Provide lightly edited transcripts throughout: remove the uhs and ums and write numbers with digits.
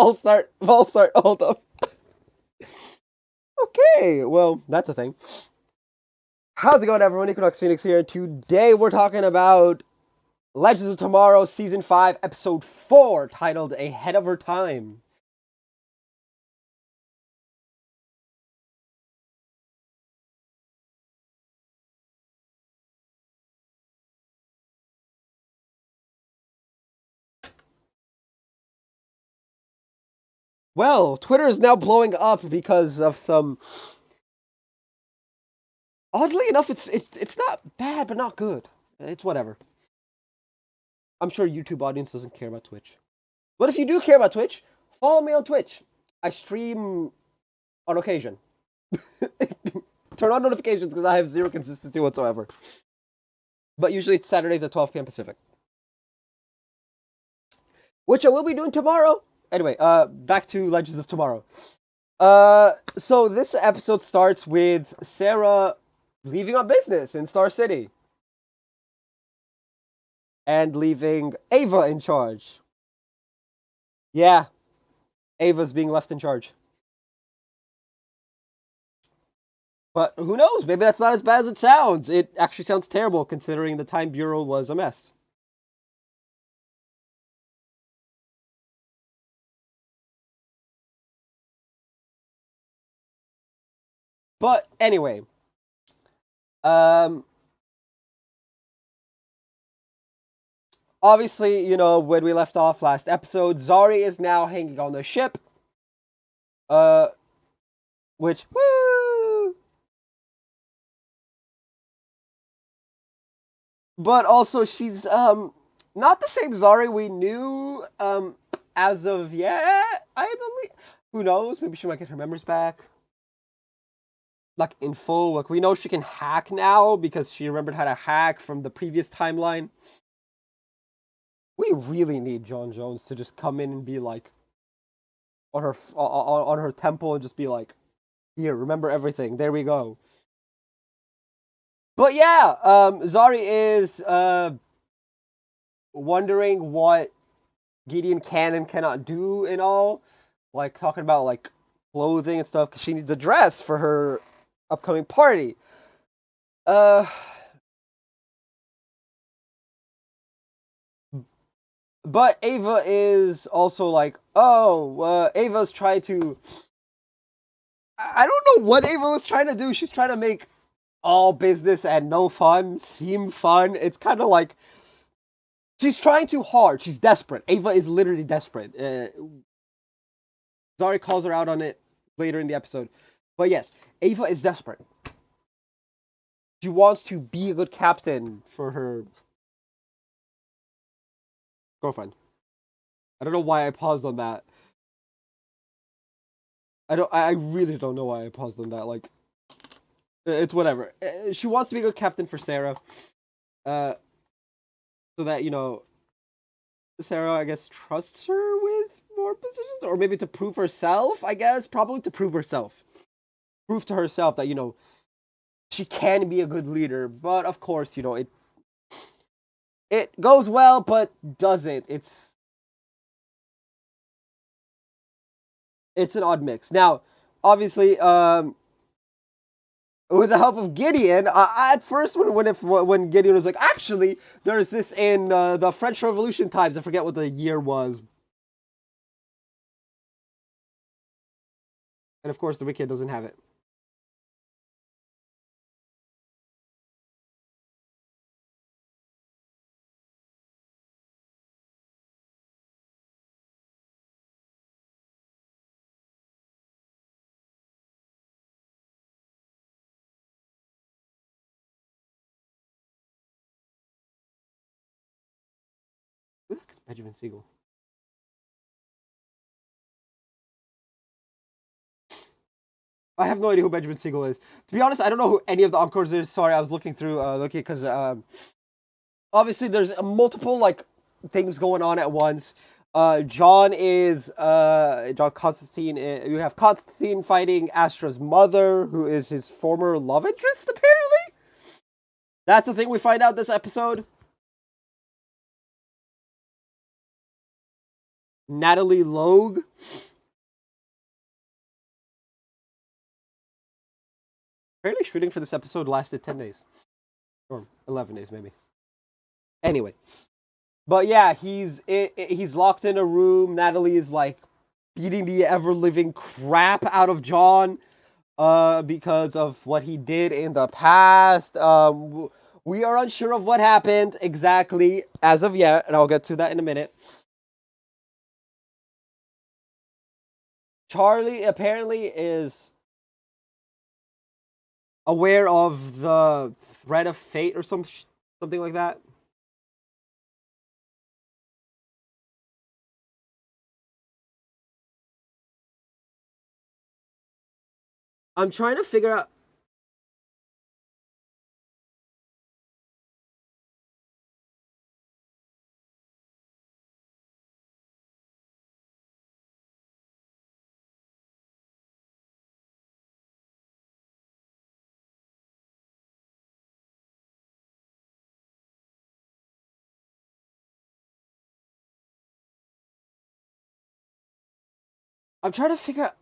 False start. False start. Hold up. Okay, well, that's a thing. How's it going, everyone? Equinox Phoenix here. Today we're talking about Legends of Tomorrow Season 5, Episode 4, titled Ahead of Her Time. Well, Twitter is now blowing up because of some. Oddly enough, it's not bad, but not good. It's whatever. I'm sure YouTube audience doesn't care about Twitch. But if you do care about Twitch, follow me on Twitch. I stream on occasion. Turn on notifications because I have zero consistency whatsoever. But usually it's Saturdays at 12 p.m. Pacific. Which I will be doing tomorrow. Anyway, back to Legends of Tomorrow. So this episode starts with Sarah leaving on business in Star City. And leaving Ava in charge. Yeah, Ava's being left in charge. But who knows? Maybe that's not as bad as it sounds. It actually sounds terrible considering the Time Bureau was a mess. But anyway, um, obviously, you know, when we left off last episode, Zari is now hanging on the ship. Uh, which, woo! But also, she's, not the same Zari we knew, as of yet, I believe. Who knows? Maybe she might get her memories back. Like, in full. Like, we know she can hack now because she remembered how to hack from the previous timeline. We really need John Jones to just come in and be like, on her temple and just be like, here, remember everything. There we go. But yeah, Zari is wondering what Gideon can and cannot do and all, like talking about like clothing and stuff because she needs a dress for her upcoming party. Uh, but Ava is also like, oh, Ava's trying to. I don't know what Ava was trying to do. She's trying to make all business and no fun seem fun. It's kind of like she's trying too hard. She's desperate. Ava is literally desperate. Zari calls her out on it later in the episode. But yes, Ava is desperate. She wants to be a good captain for her girlfriend. I don't know why I paused on that. I really don't know why I paused on that. Like, it's whatever. She wants to be a good captain for Sarah. Uh, so that, you know, Sarah, I guess, trusts her with more positions, or maybe to prove herself, I guess. Probably to prove herself. Prove to herself that, you know, she can be a good leader. But of course, you know, it goes well, but doesn't. It's an odd mix. Now, obviously, with the help of Gideon, at first when Gideon was like, actually, there's this in the French Revolution times. I forget what the year was, and of course, the Wicked doesn't have it. Who the heck is Benjamin Siegel? I have no idea who Benjamin Siegel is. To be honest, I don't know who any of the Encores is. Sorry, I was looking through, looking because obviously there's multiple like things going on at once. John is John Constantine. You have Constantine fighting Astra's mother, who is his former love interest. Apparently, that's the thing we find out this episode. Natalie Logue. Apparently, shooting for this episode lasted 10 days. Or 11 days, maybe. Anyway. But yeah, he's locked in a room. Natalie is like beating the ever living crap out of John because of what he did in the past. We are unsure of what happened exactly as of yet, and I'll get to that in a minute. Charlie apparently is aware of the threat of fate or something like that. I'm trying to figure out. I'm trying to figure out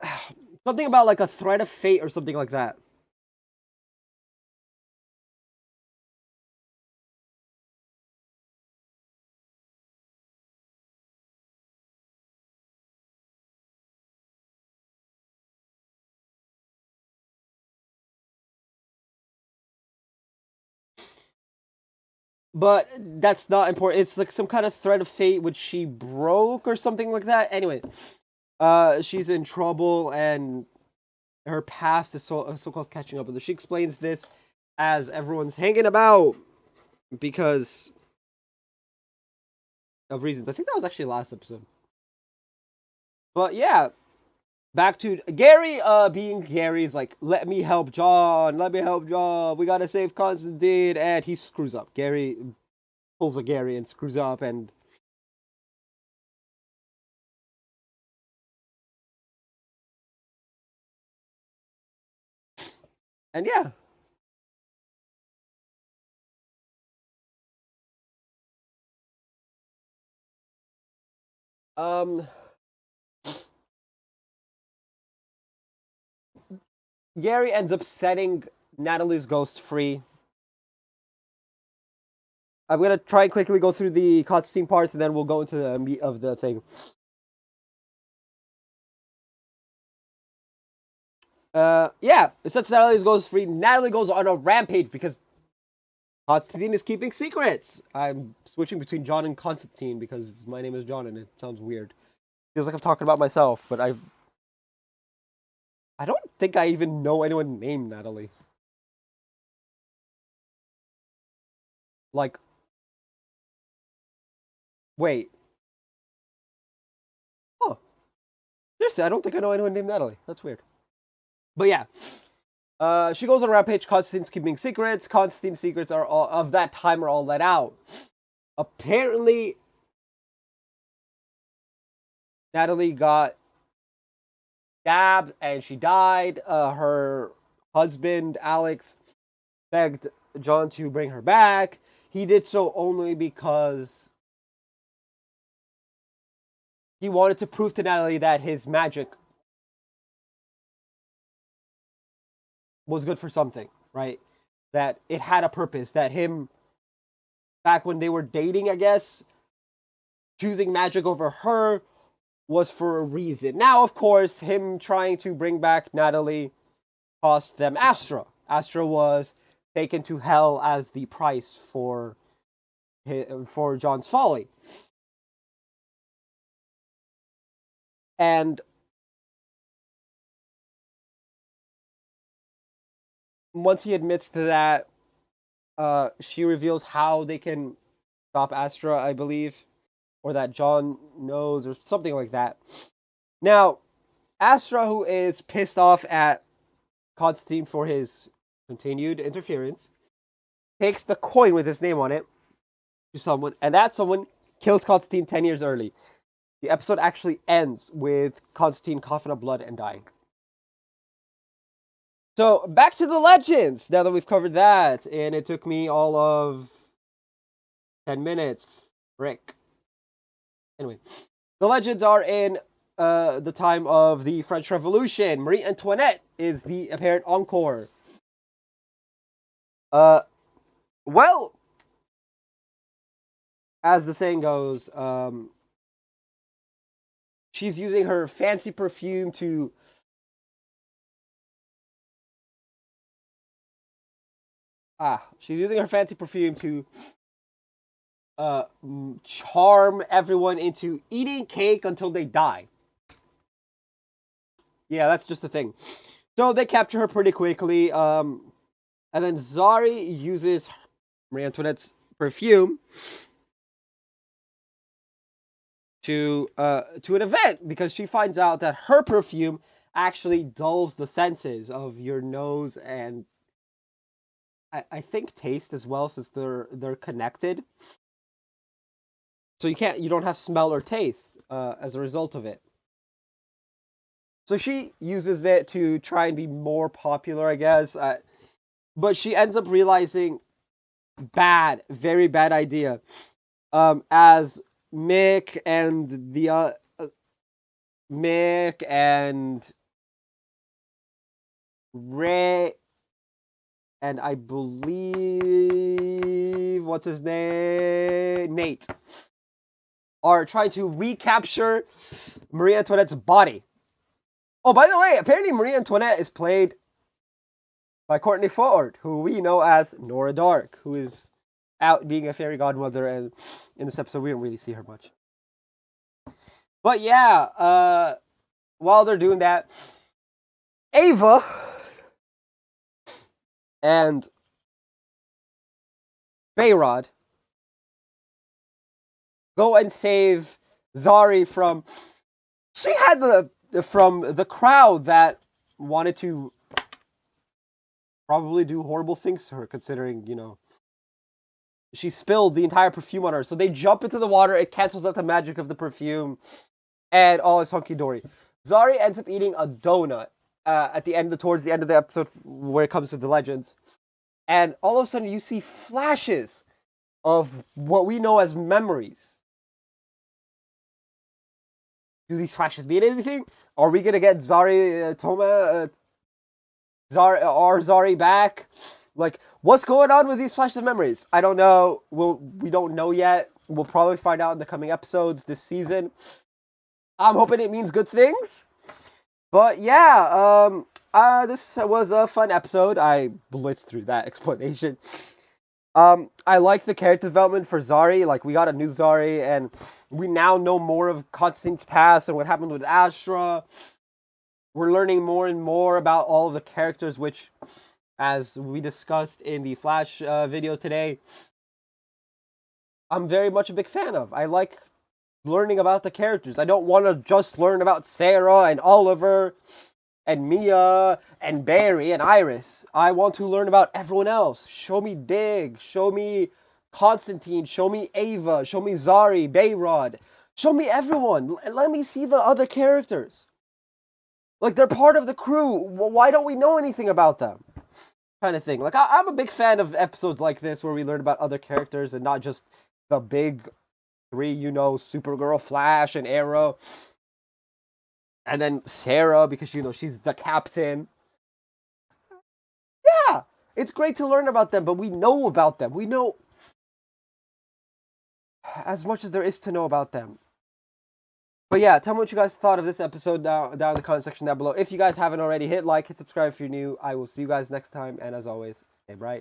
something about like a threat of fate or something like that. But that's not important. It's like some kind of threat of fate which she broke or something like that. Anyway, she's in trouble and her past is so-called catching up with her. She explains this as everyone's hanging about because of reasons. I think that was actually last episode. But yeah, back to Gary being Gary's like, let me help John, we gotta save Constantine, and he screws up. Gary pulls a Gary and screws up, and yeah. um Gary ends up setting Natalie's ghost free. I'm gonna try and quickly go through the cutscene parts, and then we'll go into the meat of the thing. Yeah, it sets Natalie's ghost free. Natalie goes on a rampage because Constantine is keeping secrets. I'm switching between John and Constantine because my name is John, and it sounds weird. Feels like I'm talking about myself, but I don't think I even know anyone named Natalie. Like, wait. Oh, seriously, I don't think I know anyone named Natalie. That's weird. But yeah, she goes on a rampage. Constantine's keeping secrets. Constantine's secrets are all of that time are all let out. Apparently, Natalie got stabbed and she died. Her husband Alex begged John to bring her back. He did so only because he wanted to prove to Natalie that his magic was good for something, right? That it had a purpose. That him, back when they were dating, I guess, choosing magic over her was for a reason. Now, of course, him trying to bring back Natalie cost them Astra. Astra was taken to hell as the price for John's folly. And once he admits to that, she reveals how they can stop Astra, I believe, or that John knows, or something like that. Now, Astra, who is pissed off at Constantine for his continued interference, takes the coin with his name on it to someone, and that someone kills Constantine 10 years early. The episode actually ends with Constantine coughing up blood and dying. So, back to the legends, now that we've covered that, and it took me all of 10 minutes. Frick. Anyway, The legends are in the time of the French Revolution. Marie Antoinette is the apparent encore. Well, as the saying goes, she's using her fancy perfume to she's using her fancy perfume to charm everyone into eating cake until they die. Yeah, that's just the thing. So they capture her pretty quickly. And then Zari uses Marie Antoinette's perfume to an event because she finds out that her perfume actually dulls the senses of your nose and I think taste as well, since they're connected. So you don't have smell or taste as a result of it. So she uses it to try and be more popular, I guess. But she ends up realizing very bad idea. As Mick and Ray and I believe what's his name, Nate, are trying to recapture Marie Antoinette's body. Oh, by the way, apparently Marie Antoinette is played by Courtney Ford, who we know as Nora Dark, who is out being a fairy godmother, and in this episode we don't really see her much. But yeah, while they're doing that, Ava and Bayrod go and save Zari from the crowd that wanted to probably do horrible things to her, considering, she spilled the entire perfume on her. So they jump into the water, it cancels out the magic of the perfume, and all is hunky dory. Zari ends up eating a donut towards the end of the episode, where it comes to the legends, and all of a sudden you see flashes of what we know as memories. Do these flashes mean anything? Are we gonna get Zari back? Like, what's going on with these flashes of memories? I don't know. We don't know yet. We'll probably find out in the coming episodes this season. I'm hoping it means good things. But yeah, this was a fun episode. I blitzed through that explanation. I like the character development for Zari. Like, we got a new Zari, and we now know more of Constantine's past and what happened with Astra. We're learning more and more about all of the characters, which, as we discussed in the Flash video today, I'm very much a big fan of. I like learning about the characters. I don't want to just learn about Sarah and Oliver and Mia and Barry and Iris. I want to learn about everyone else. Show me Dig. Show me Constantine. Show me Ava. Show me Zari, Bayrod. Show me everyone. Let me see the other characters. Like, they're part of the crew. Why don't we know anything about them? Kind of thing. Like, I'm a big fan of episodes like this where we learn about other characters and not just the big three, Supergirl, Flash, and Arrow. And then Sarah, because, she's the captain. Yeah, it's great to learn about them, but we know about them. We know as much as there is to know about them. But yeah, tell me what you guys thought of this episode down in the comment section down below. If you guys haven't already, hit like, hit subscribe if you're new. I will see you guys next time, and as always, stay bright.